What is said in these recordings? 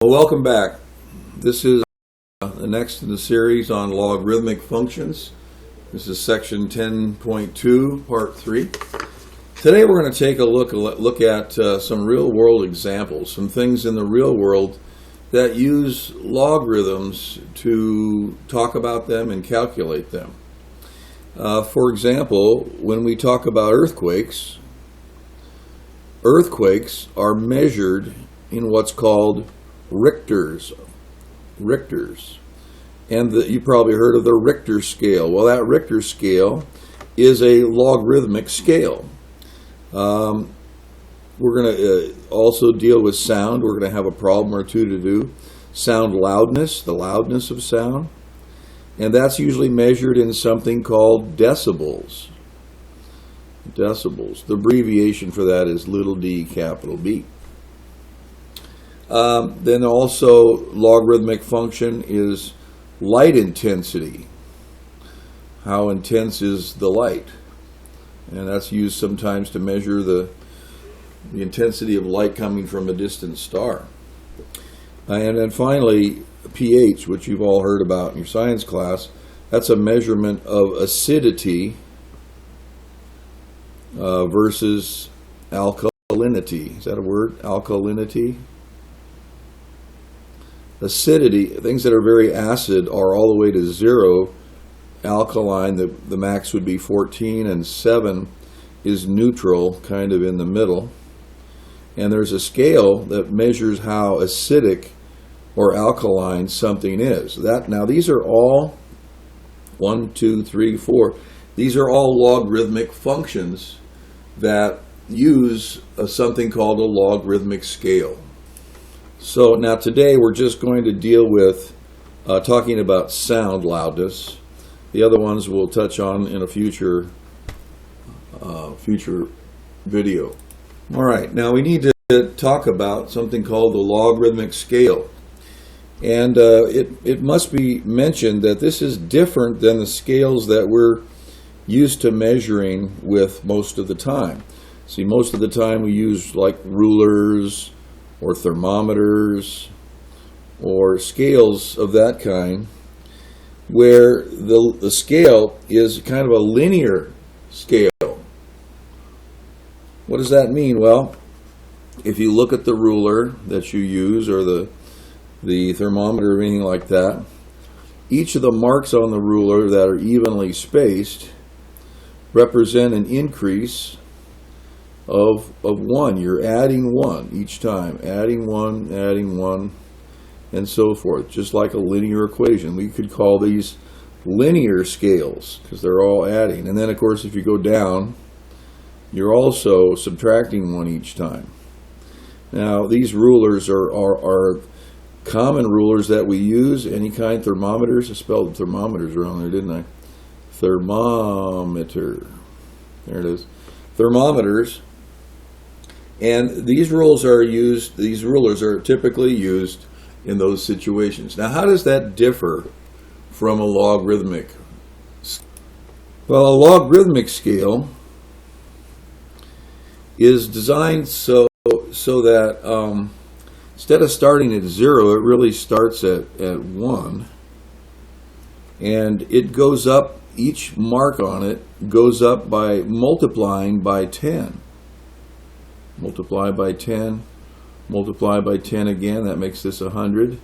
Well, welcome back. This is the next in the series on logarithmic functions. This is section 10.2, part 3. Today we're going to take a look at some real-world examples, some things in the real world that use logarithms to talk about them and calculate them. For example, when we talk about earthquakes are measured in what's called Richters. And you probably heard of the Richter scale. Well, that Richter scale is a logarithmic scale. We're going to also deal with sound. We're going to have a problem or two to do. Sound loudness, the loudness of sound. And that's usually measured in something called decibels. Decibels. The abbreviation for that is little d, capital B. Then also, logarithmic function is light intensity. How intense is the light? And that's used sometimes to measure the intensity of light coming from a distant star. And then finally, pH, which you've all heard about in your science class. That's a measurement of acidity versus alkalinity. Is that a word? Alkalinity? Acidity, things that are very acid are all the way to 0. Alkaline, the max would be 14, and 7 is neutral, kind of in the middle. And there's a scale that measures how acidic or alkaline something is. Now these are all 1, 2, 3, 4. These are all logarithmic functions that use something called a logarithmic scale. So now today we're just going to deal with talking about sound loudness. The other ones we'll touch on in a future video. All right, now we need to talk about something called the logarithmic scale. And it must be mentioned that this is different than the scales that we're used to measuring with most of the time. See, most of the time we use like rulers or thermometers or scales of that kind, where the scale is kind of a linear scale. What does that mean? Well, if you look at the ruler that you use or the thermometer or anything like that, each of the marks on the ruler that are evenly spaced represent an increase of 1. You're adding 1 each time, adding 1, and so forth, just like a linear equation. We could call these linear scales because they're all adding. And then, of course, if you go down, you're also subtracting 1 each time. Now, these rulers are common rulers that we use. Any kind, thermometers. I spelled thermometers wrong there, didn't I? Thermometer. There it is. Thermometers. And these rulers are typically used in those situations. Now, how does that differ from a logarithmic? Well, a logarithmic scale is designed so that instead of starting at 0, it really starts at 1. And it goes up, each mark on it goes up by multiplying by 10. Multiply by 10, multiply by 10 again, that makes this 100.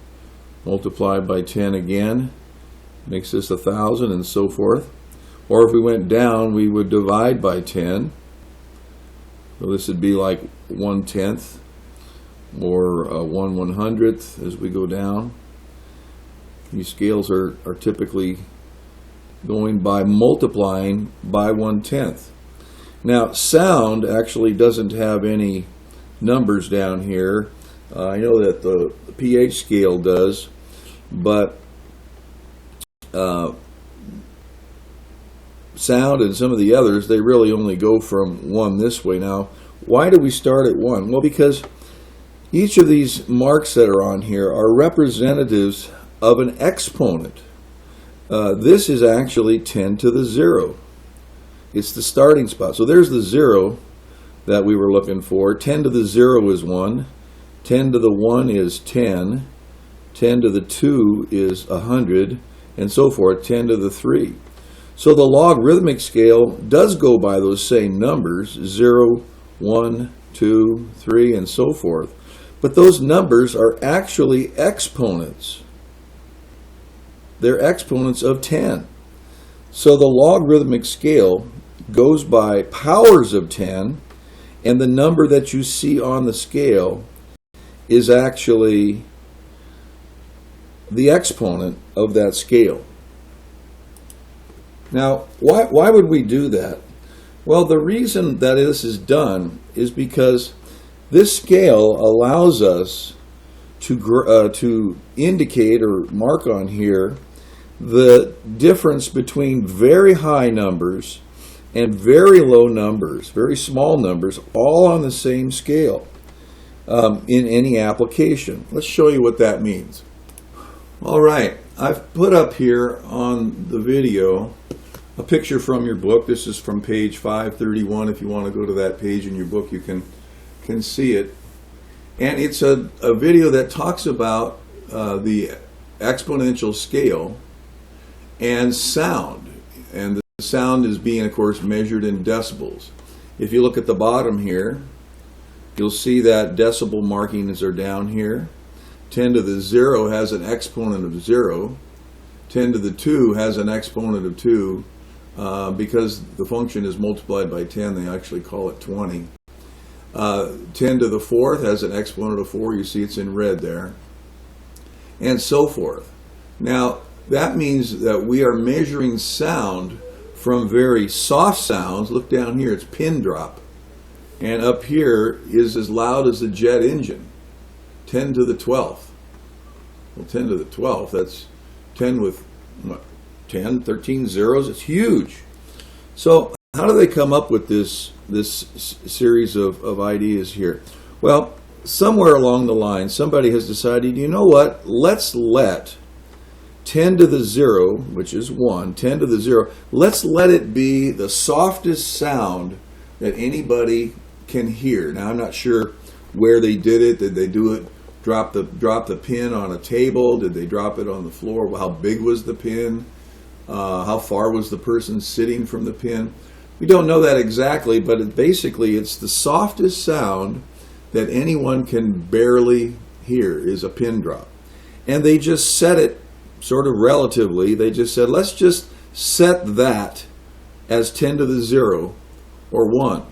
Multiply by 10 again, makes this 1,000, and so forth. Or if we went down, we would divide by 10. So this would be like 1/10 or 1/100th as we go down. These scales are typically going by multiplying by 1/10. Now, sound actually doesn't have any numbers down here. I know that the pH scale does, but sound and some of the others, they really only go from 1 this way. Now, why do we start at 1? Well, because each of these marks that are on here are representatives of an exponent. This is actually 10 to the 0. It's the starting spot. So there's the 0 that we were looking for. 10 to the 0 is 1. 10 to the 1 is 10. 10 to the 2 is 100, and so forth, 10 to the 3. So the logarithmic scale does go by those same numbers, 0, 1, 2, 3, and so forth. But those numbers are actually exponents. They're exponents of 10. So the logarithmic scale goes by powers of 10, and the number that you see on the scale is actually the exponent of that scale. Now, why would we do that? Well, the reason that this is done is because this scale allows us to indicate or mark on here the difference between very high numbers and very low numbers, very small numbers, all on the same scale in any application. Let's show you what that means. All right, I've put up here on the video a picture from your book. This is from page 531. If you want to go to that page in your book, you can see it. And it's a video that talks about the exponential scale and sound. And the sound is being, of course, measured in decibels. If you look at the bottom here, you'll see that decibel markings are down here. 10 to the 0 has an exponent of 0. 10 to the 2 has an exponent of 2. Because the function is multiplied by 10, they actually call it 20. 10 to the 4th has an exponent of 4. You see it's in red there. And so forth. Now, that means that we are measuring sound from very soft sounds. Look down here, it's pin drop. And up here is as loud as a jet engine. 10 to the 12th. Well, 10 to the 12th, that's 10 with, what, 10, 13 zeros? It's huge. So how do they come up with this series of ideas here? Well, somewhere along the line, somebody has decided, you know what, let's let 10 to the 0, which is 1, 10 to the 0, let's let it be the softest sound that anybody can hear. Now, I'm not sure where they did it. Did they do it, drop the pin on a table? Did they drop it on the floor? How big was the pin? How far was the person sitting from the pin? We don't know that exactly, but basically it's the softest sound that anyone can barely hear is a pin drop. And they just set it sort of relatively. They just said, let's just set that as 10 to the 0 or 1.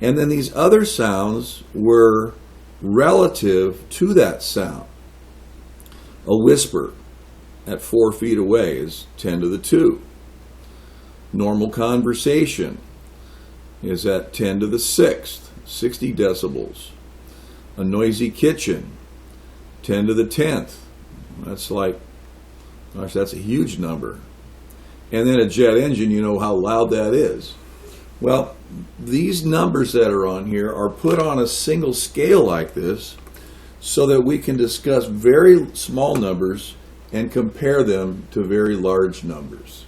And then these other sounds were relative to that sound. A whisper at 4 feet away is 10 to the 2. Normal conversation is at 10 to the 6th, 60 decibels. A noisy kitchen, 10 to the 10th. That's like, gosh, that's a huge number. And then a jet engine, you know how loud that is. Well, these numbers that are on here are put on a single scale like this so that we can discuss very small numbers and compare them to very large numbers.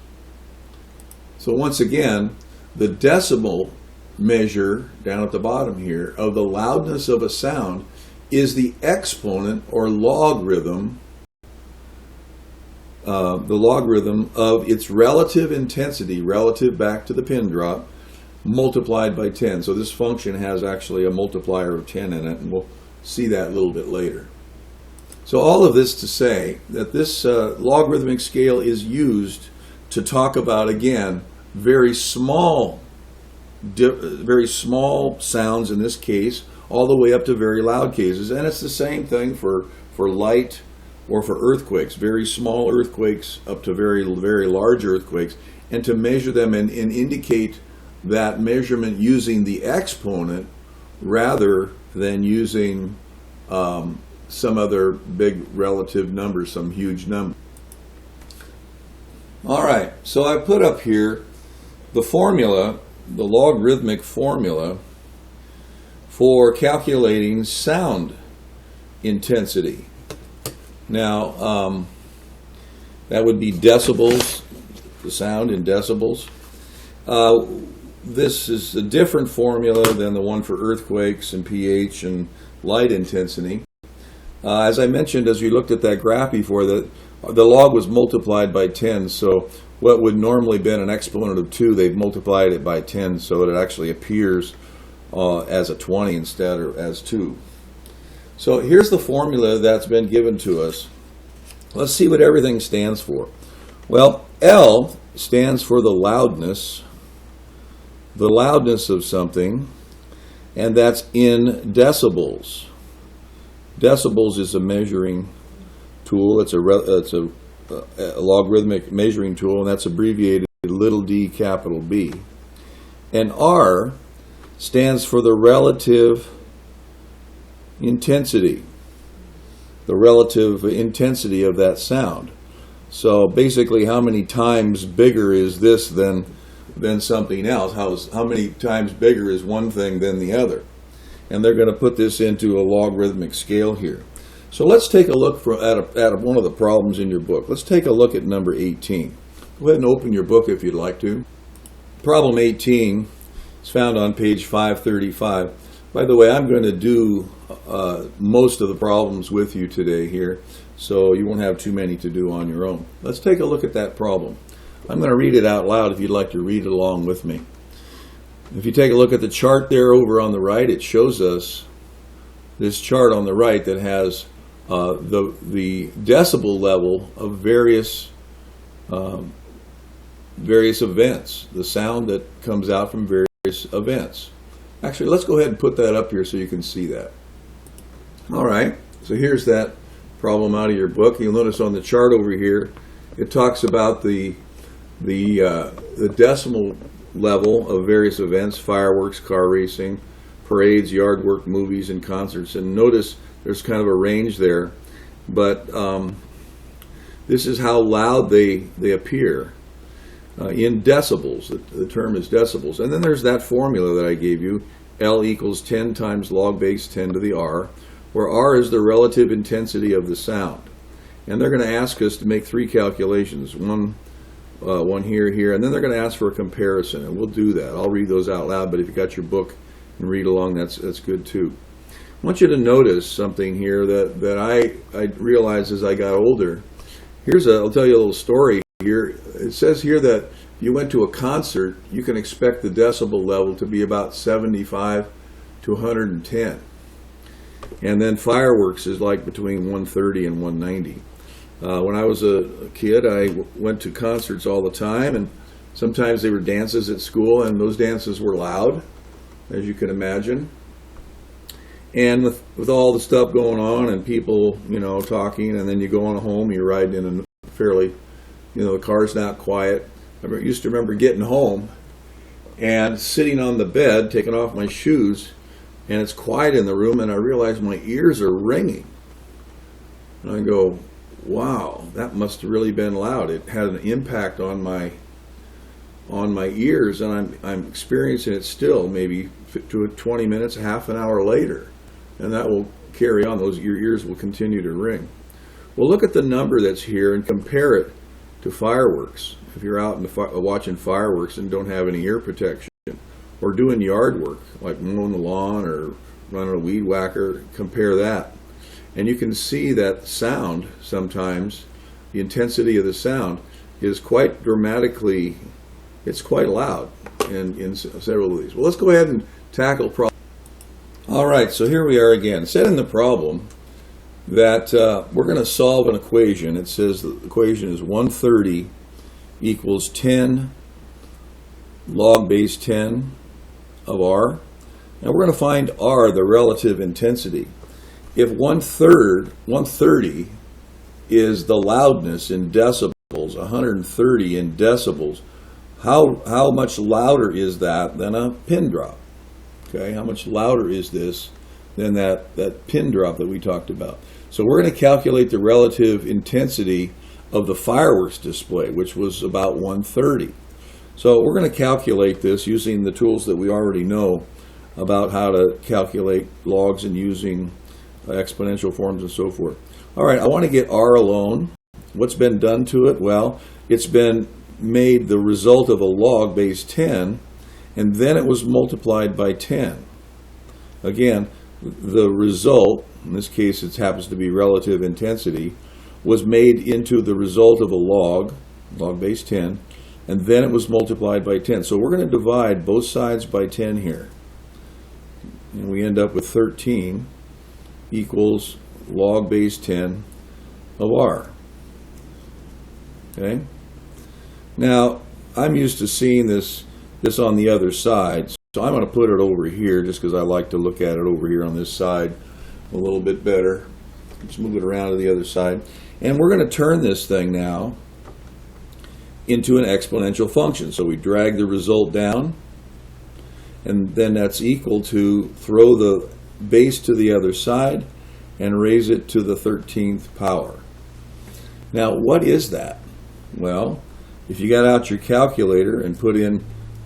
So once again, the decibel measure down at the bottom here of the loudness of a sound is the exponent or logarithm, of its relative intensity, relative back to the pin drop, multiplied by 10. So this function has actually a multiplier of 10 in it, and we'll see that a little bit later. So all of this to say that this logarithmic scale is used to talk about, again, very small sounds in this case, all the way up to very loud cases. And it's the same thing for light or for earthquakes, very small earthquakes up to very, very large earthquakes. And to measure them and indicate that measurement using the exponent rather than using some other big relative number, some huge number. All right, so I put up here the formula, the logarithmic formula for calculating sound intensity. Now, that would be decibels, the sound in decibels. This is a different formula than the one for earthquakes and pH and light intensity. As I mentioned, as we looked at that graph before, the log was multiplied by 10, so what would normally have been an exponent of 2, they've multiplied it by 10, so it actually appears as a 20 instead of as 2. So here's the formula that's been given to us. Let's see what everything stands for. Well, L stands for the loudness of something, and that's in decibels. Decibels is a measuring tool. It's a logarithmic measuring tool, and that's abbreviated little d, capital B. And R stands for the relative intensity. The relative intensity of that sound. So basically, how many times bigger is this than something else? How many times bigger is one thing than the other? And they're going to put this into a logarithmic scale here. So let's take a look at one of the problems in your book. Let's take a look at number 18. Go ahead and open your book if you'd like to. Problem 18 is found on page 535. By the way, I'm going to do most of the problems with you today here, so you won't have too many to do on your own. Let's take a look at that problem. I'm going to read it out loud if you'd like to read along with me. If you take a look at the chart there over on the right, it shows us this chart on the right that has the decibel level of various events, the sound that comes out from various events. Actually, let's go ahead and put that up here so you can see that. All right, so here's that problem out of your book. You'll notice on the chart over here, it talks about the decimal level of various events: fireworks, car racing, parades, yard work, movies, and concerts. And notice there's kind of a range there, but this is how loud they appear in decibels. The term is decibels. And then there's that formula that I gave you, L equals 10 times log base 10 to the R, where R is the relative intensity of the sound. And they're going to ask us to make 3 calculations, one here, and then they're going to ask for a comparison, and we'll do that. I'll read those out loud, but if you got your book and read along, that's good too. I want you to notice something here that I realized as I got older. I'll tell you a little story here. It says here that if you went to a concert, you can expect the decibel level to be about 75 to 110. And then fireworks is like between 130 and 190. When I was a kid, I went to concerts all the time, and sometimes they were dances at school, and those dances were loud, as you can imagine. And with all the stuff going on and people, talking, and then you go on home, you're riding in a fairly, the car's not quiet. I used to remember getting home and sitting on the bed, taking off my shoes, and it's quiet in the room, and I realize my ears are ringing. And I go, wow, that must have really been loud. It had an impact on my ears, and I'm experiencing it still, maybe to 20 minutes, half an hour later. And that will carry on. Your ears will continue to ring. Well, look at the number that's here and compare it to fireworks. If you're out watching fireworks and don't have any ear protection, or doing yard work, like mowing the lawn or running a weed whacker, compare that. And you can see that sound sometimes, the intensity of the sound is quite dramatically, it's quite loud in several of these. Well, let's go ahead and tackle problems. All right, so here we are again. It said in the problem that we're going to solve an equation. It says the equation is 130 equals 10 log base 10 of R. And we're going to find R, the relative intensity. If 130 is the loudness in decibels, 130 in decibels, how much louder is that than a pin drop? Okay, how much louder is this than that pin drop that we talked about? So we're going to calculate the relative intensity of the fireworks display, which was about 130. So we're going to calculate this using the tools that we already know about how to calculate logs and using exponential forms and so forth. All right, I want to get R alone. What's been done to it? Well, it's been made the result of a log base 10, and then it was multiplied by 10. Again, the result, in this case it happens to be relative intensity, was made into the result of a log base 10, and then it was multiplied by 10. So we're going to divide both sides by 10 here. And we end up with 13 equals log base 10 of r. Okay? Now, I'm used to seeing this on the other side, so I'm going to put it over here just because I like to look at it over here on this side a little bit better. Let's move it around to the other side. And we're going to turn this thing now into an exponential function. So we drag the result down, and then that's equal to throw the base to the other side and raise it to the 13th power. Now, what is that? Well, if you got out your calculator and put in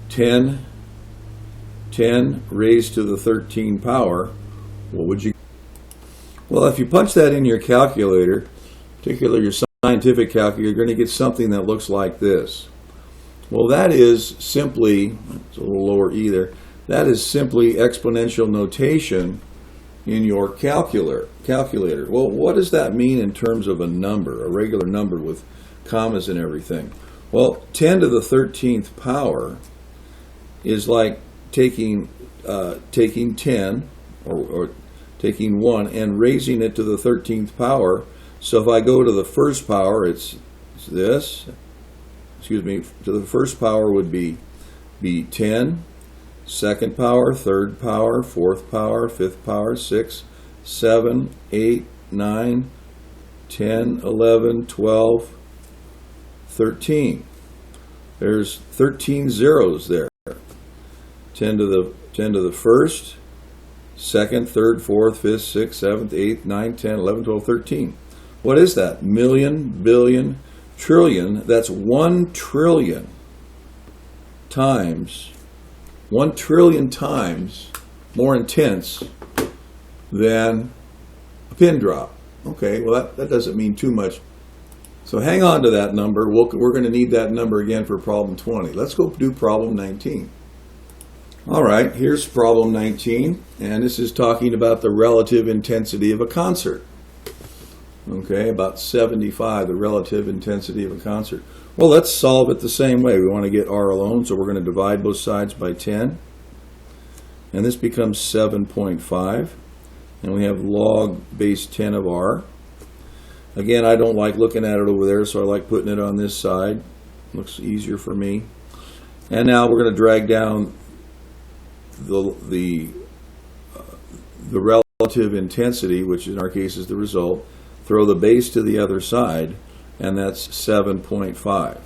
10 raised to the 13 power, what would you? Well, if you punch that in your calculator, particularly your scientific calculator, you're going to get something that looks like this. Well, that is simply, it's a little lower E there, that is simply exponential notation in your calculator. Well, what does that mean in terms of a number, a regular number with commas and everything? Well, 10 to the 13th power is like taking 10 or taking 1 and raising it to the 13th power. So if I go to the first power, it's this. Excuse me, to the first power would be 10, second power, third power, fourth power, fifth power, 6, 7, 8, 9, 10, 11, 12, 13. There's 13 zeros there. 10 to the first, second, third, fourth, fifth, sixth, seventh, eighth, 9, 10, 11, 12, 13. What is that? Million, billion, trillion. That's 1 trillion times, 1 trillion times more intense than a pin drop. Okay, well that doesn't mean too much. So hang on to that number. We're going to need that number again for problem 20. Let's go do problem 19. All right, here's problem 19, and this is talking about the relative intensity of a concert. Okay, about 75, the relative intensity of a concert. Well, let's solve it the same way. We want to get R alone, so we're going to divide both sides by 10. And this becomes 7.5. And we have log base 10 of R. Again, I don't like looking at it over there, so I like putting it on this side. Looks easier for me. And now we're going to drag down the relative intensity, which in our case is the result, throw the base to the other side, and that's 7.5.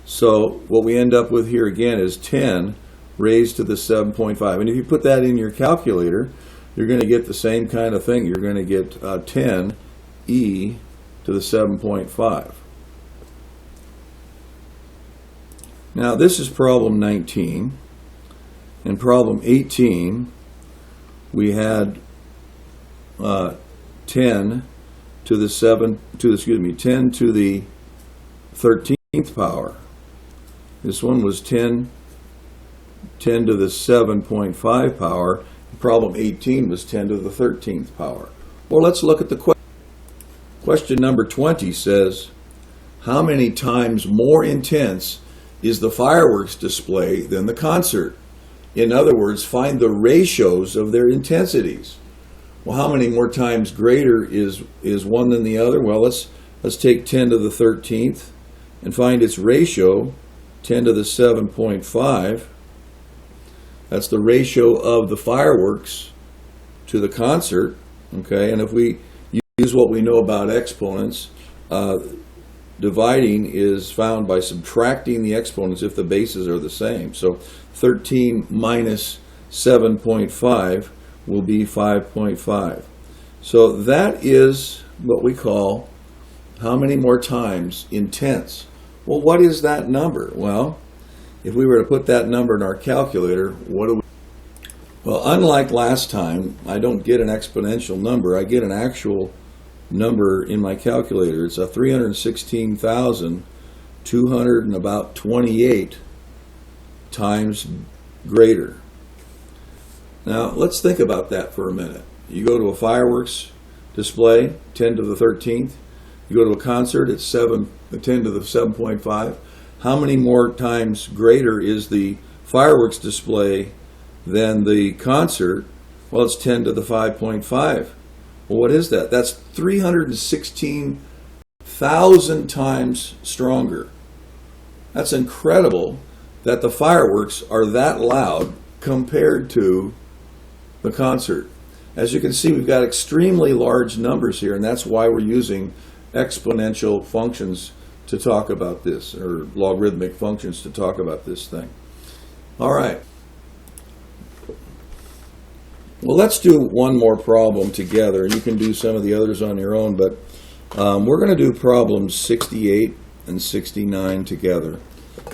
So what we end up with here again is 10 raised to the 7.5. And if you put that in your calculator, you're going to get the same kind of thing. You're going to get 10 e to the 7.5. Now this is problem 19. In problem 18, we had 10 to the 10 to the 13th power. This one was 10 to the 7.5 power. Problem 18 was 10 to the 13th power. Well, let's look at the question. Question number 20 says, how many times more intense is the fireworks display than the concert? In other words, find the ratios of their intensities. Well, how many more times greater is one than the other? Well, let's take 10 to the 13th and find its ratio, 10 to the 7.5. That's the ratio of the fireworks to the concert. Okay, and if we use what we know about exponents, dividing is found by subtracting the exponents if the bases are the same. So 13 minus 7.5 will be 5.5. So that is what we call how many more times intense. Well, what is that number? Well, if we were to put that number in our calculator, what do we? Well, unlike last time, I don't get an exponential number. I get an actual number in my calculator. It's a 316,228 times greater. Now, let's think about that for a minute. You go to a fireworks display, 10 to the 13th. You go to a concert, it's 10 to the 7.5. How many more times greater is the fireworks display than the concert? Well, it's 10 to the 5.5. Well, what is that? That's 316,000 times stronger. That's incredible that the fireworks are that loud compared to the concert. As you can see, we've got extremely large numbers here, and that's why we're using exponential functions to talk about this, or logarithmic functions to talk about this thing. All right. Well, let's do one more problem together. You can do some of the others on your own, but we're going to do problems 68 and 69 together,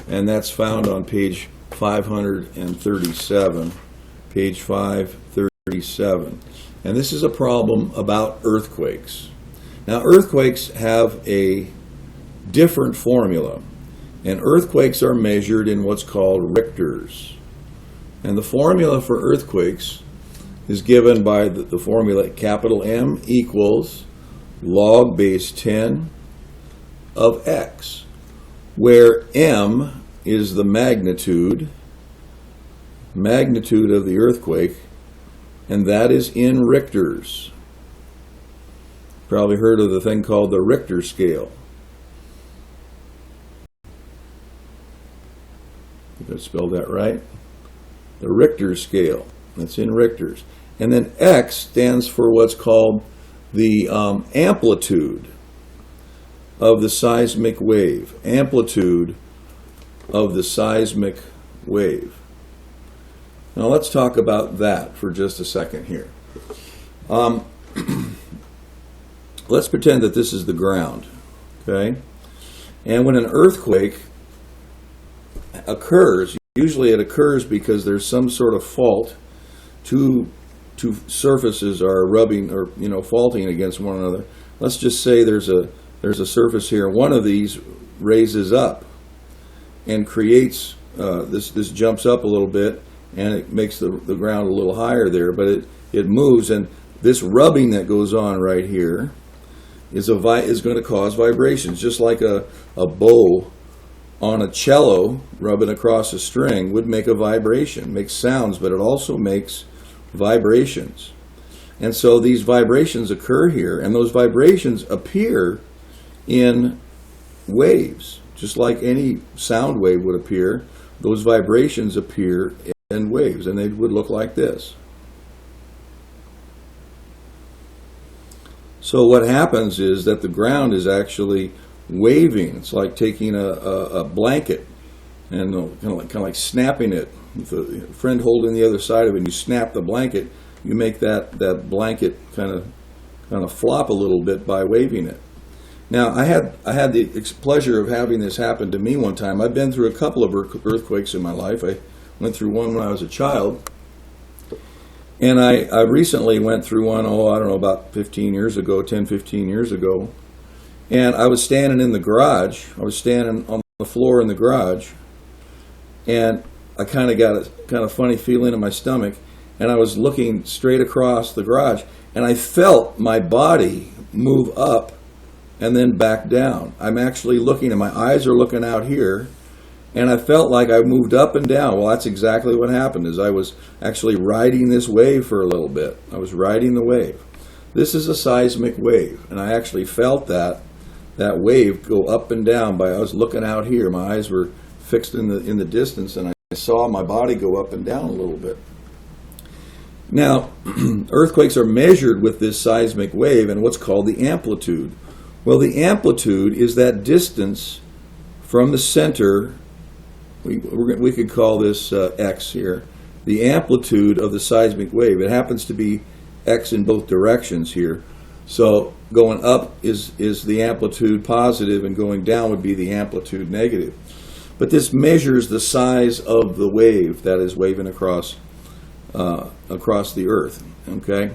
and that's found on page 537, page 537. And this is a problem about earthquakes. Now, earthquakes have a different formula, and earthquakes are measured in what's called Richters. And the formula for earthquakes is given by the formula capital M equals log base 10 of x, where M is the magnitude of the earthquake, and that is in Richters. Probably heard of the thing called the Richter scale. Did I spell that right? The Richter scale. That's in Richters. And then X stands for what's called the amplitude of the seismic wave. Amplitude of the seismic wave. Now let's talk about that for just a second here. Let's pretend that this is the ground, okay? And when an earthquake occurs, usually it occurs because there's some sort of fault. Two surfaces are rubbing or faulting against one another. Let's just say there's a surface here. One of these raises up and creates this jumps up a little bit, and it makes the ground a little higher there, but it moves, and this rubbing that goes on right here is going to cause vibrations, just like a bow on a cello rubbing across a string would make a vibration, makes sounds, but it also makes vibrations. And so these vibrations occur here, and those vibrations appear in waves, just like any sound wave would appear. Those vibrations appear in waves, and they would look like this. So what happens is that the ground is actually waving. It's like taking a blanket and kind of like snapping it with a friend holding the other side of it, and you snap the blanket. You make that blanket kind of flop a little bit by waving it. Now, I had the pleasure of having this happen to me one time. I've been through a couple of earthquakes in my life. I went through one when I was a child, and I recently went through one, about 15 years ago, 10, 15 years ago, and I was standing in the garage. I was standing on the floor in the garage, and I kind of got a kind of funny feeling in my stomach, and I was looking straight across the garage, and I felt my body move up and then back down. I'm actually looking, and my eyes are looking out here, and I felt like I moved up and down. Well, that's exactly what happened, is I was actually riding this wave for a little bit. I was riding the wave. This is a seismic wave, and I actually felt that wave go up and down. I was looking out here. My eyes were fixed in the distance, and I saw my body go up and down a little bit. Now, earthquakes are measured with this seismic wave and what's called the amplitude. Well, the amplitude is that distance from the center. We could call this x here, the amplitude of the seismic wave. It happens to be x in both directions here. So going up is the amplitude positive, and going down would be the amplitude negative. But this measures the size of the wave that is waving across the earth. Okay,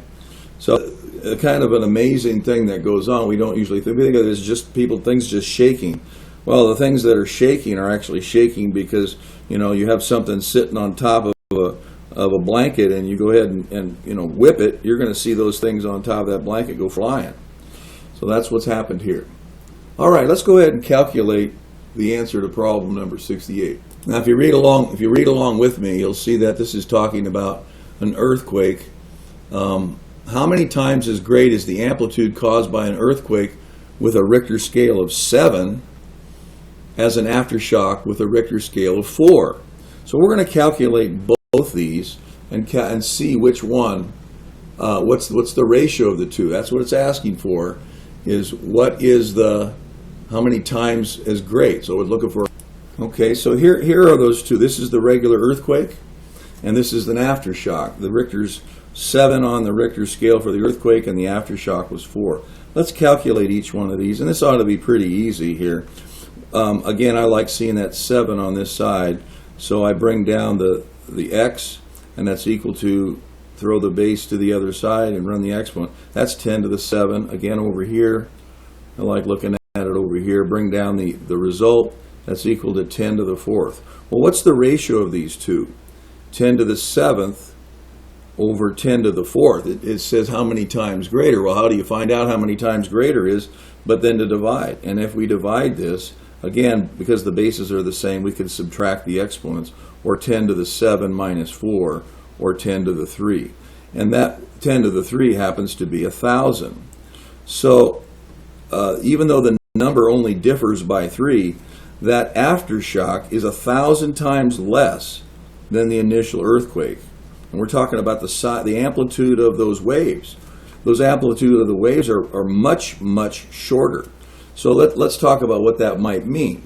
so kind of an amazing thing that goes on. We don't usually think of it as just things just shaking. Well, the things that are shaking are actually shaking because you have something sitting on top of of a blanket and you go ahead and whip it, you're going to see those things on top of that blanket go flying. So that's what's happened here. All right, let's go ahead and calculate the answer to problem number 68. Now, if you read along with me, you'll see that this is talking about an earthquake. How many times as great is the amplitude caused by an earthquake with a Richter scale of 7 as an aftershock with a Richter scale of 4? So we're going to calculate both these and see which one, what's the ratio of the two. That's what it's asking for, is what is how many times as great. So we're looking for, okay, so here are those two. This is the regular earthquake, and this is an aftershock. The Richter's 7 on the Richter scale for the earthquake, and the aftershock was 4. Let's calculate each one of these, and this ought to be pretty easy here. Again, I like seeing that 7 on this side, so I bring down the x, and that's equal to, throw the base to the other side and run the exponent. That's 10 to the 7. Again, over here, I like looking at it over here. Bring down the result. That's equal to 10 to the 4th. Well, what's the ratio of these two? 10 to the 7th over 10 to the 4th. It says how many times greater. Well, how do you find out how many times greater is? But then to divide. And if we divide this, again, because the bases are the same, we can subtract the exponents, or 10 to the 7 minus 4, or 10 to the 3. And that 10 to the 3 happens to be 1,000. So even though the number only differs by 3, that aftershock is 1,000 times less than the initial earthquake. And we're talking about the amplitude of those waves. Those amplitude of the waves are much, much shorter. So let's talk about what that might mean.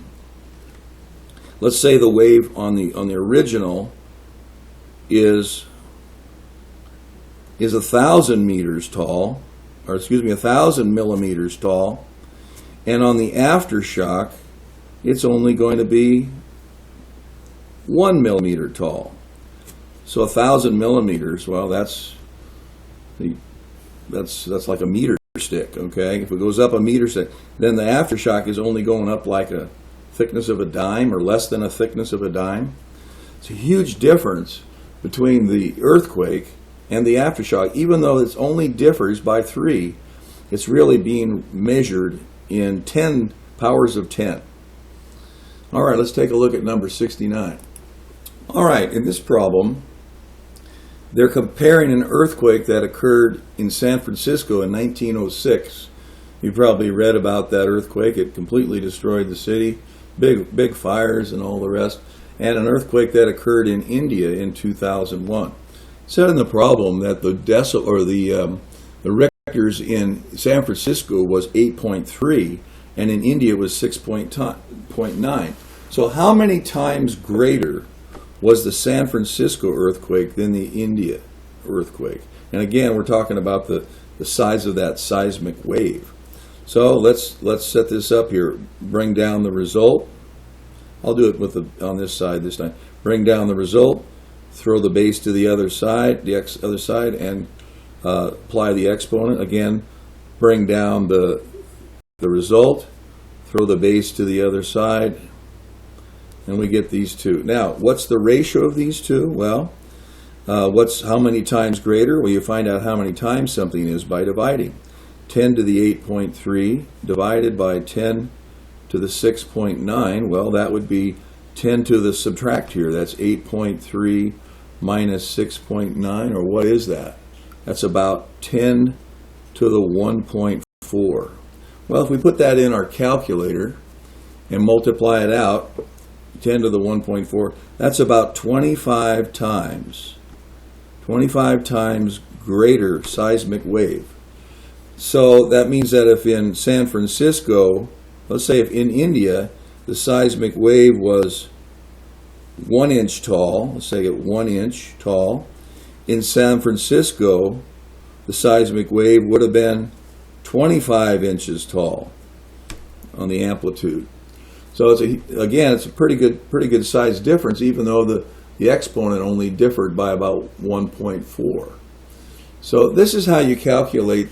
Let's say the wave on the original is 1,000 meters tall, or excuse me, 1,000 millimeters tall, and on the aftershock, it's only going to be 1 millimeter tall. So 1,000 millimeters, well, that's like a meter stick, okay? If it goes up a meter stick, then the aftershock is only going up like a thickness of a dime, or less than a thickness of a dime. It's a huge difference between the earthquake and the aftershock. Even though it only differs by 3, it's really being measured in 10 powers of 10. All right, let's take a look at number 69. All right, in this problem, they're comparing an earthquake that occurred in San Francisco in 1906. You probably read about that earthquake. It completely destroyed the city, big fires and all the rest, and an earthquake that occurred in India in 2001. It said in the problem that the Richters in San Francisco was 8.3, and in India was 6.9. So how many times greater was the San Francisco earthquake than the India earthquake? And again, we're talking about the size of that seismic wave. So let's set this up here. Bring down the result. I'll do it on this side this time. Bring down the result, throw the base to the other side, other side, and apply the exponent. Again, bring down the result, throw the base to the other side, and we get these two. Now, what's the ratio of these two? Well, how many times greater? Well, you find out how many times something is by dividing. 10 to the 8.3 divided by 10 to the 6.9. Well, that would be 10 to the subtract here. That's 8.3 minus 6.9, or what is that? That's about 10 to the 1.4. Well, if we put that in our calculator and multiply it out, 10 to the 1.4, that's about 25 times greater seismic wave. So that means that if in San Francisco, let's say if in India, the seismic wave was 1 inch tall, let's say 1 inch tall, in San Francisco, the seismic wave would have been 25 inches tall on the amplitude. So it's a pretty good size difference, even though the exponent only differed by about 1.4. So this is how you calculate,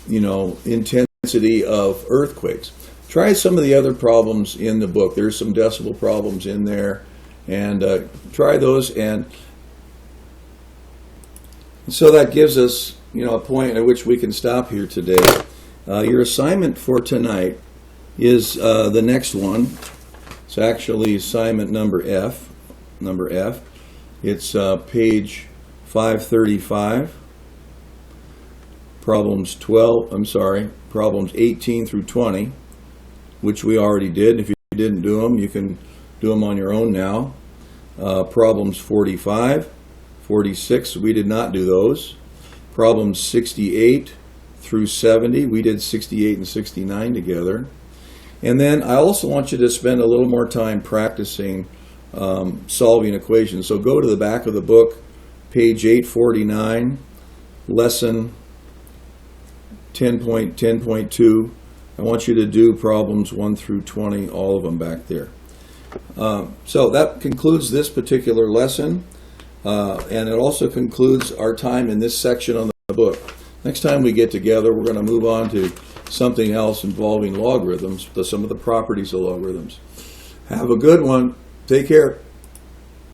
intensity of earthquakes. Try some of the other problems in the book. There's some decibel problems in there, and try those. And so that gives us, a point at which we can stop here today. Your assignment for tonight is the next one. It's actually assignment number F. It's page 535. Problems 18 through 20, which we already did. If you didn't do them, you can do them on your own now. Problems 45, 46, we did not do those. Problems 68 through 70, we did 68 and 69 together. And then I also want you to spend a little more time practicing solving equations. So go to the back of the book, page 849, lesson 10.2. I want you to do problems 1 through 20, all of them back there. So that concludes this particular lesson, and it also concludes our time in this section on the book. Next time we get together, we're going to move on to something else involving logarithms, some of the properties of logarithms. Have a good one. Take care.